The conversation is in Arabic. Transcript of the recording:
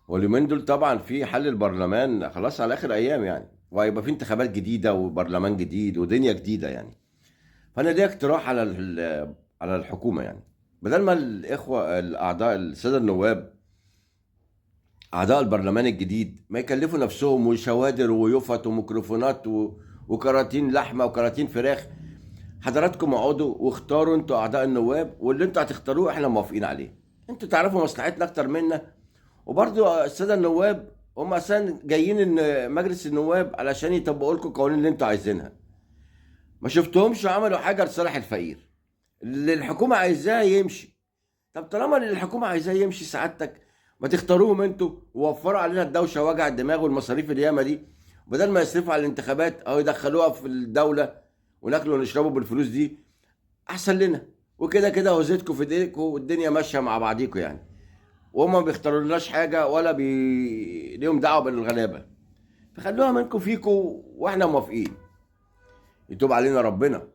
واليومين دول طبعا في حل البرلمان خلاص على اخر ايام يعني، وهيبقى في انتخابات جديده وبرلمان جديد ودنيا جديده يعني. فانا ليا اقتراح على على الحكومه يعني، بدل ما الاخوه الاعضاء الساده النواب اعضاء البرلمان الجديد ما يكلفوا نفسهم وشوادر ويفط وميكروفونات وكراتين لحمه وكراتين فراخ، حضراتكم اقعدوا واختاروا انتوا اعضاء النواب، واللي انتوا هتختاروه احنا موافقين عليه. انتوا تعرفوا مصلحتنا اكتر منا. وبرضو الساده النواب هم اساسا جايين ان مجلس النواب علشان يطبقوا لكم القوانين اللي انتوا عايزينها. ما شفتهمش عملوا حاجه لصالح الفقير. اللي الحكومه عايزاه يمشي. طب طالما اللي الحكومه عايزاه يمشي سعادتك، ما تختاروهم انتوا ووفروا علينا الدوشه ووجع الدماغ والمصاريف الياما دي، بدل ما يصرفوا على الانتخابات او يدخلوها في الدوله وناكلوا ونشربوا بالفلوس دي. احسن لنا. وكده كده وزيتكم في ايديكم والدنيا ماشيه مع بعضيكم يعني. وهم ما بيختارولناش حاجه ولا ليهم دعوه بالغلابه. فخلوها منكم فيكم واحنا موافقين. يتوب علينا ربنا.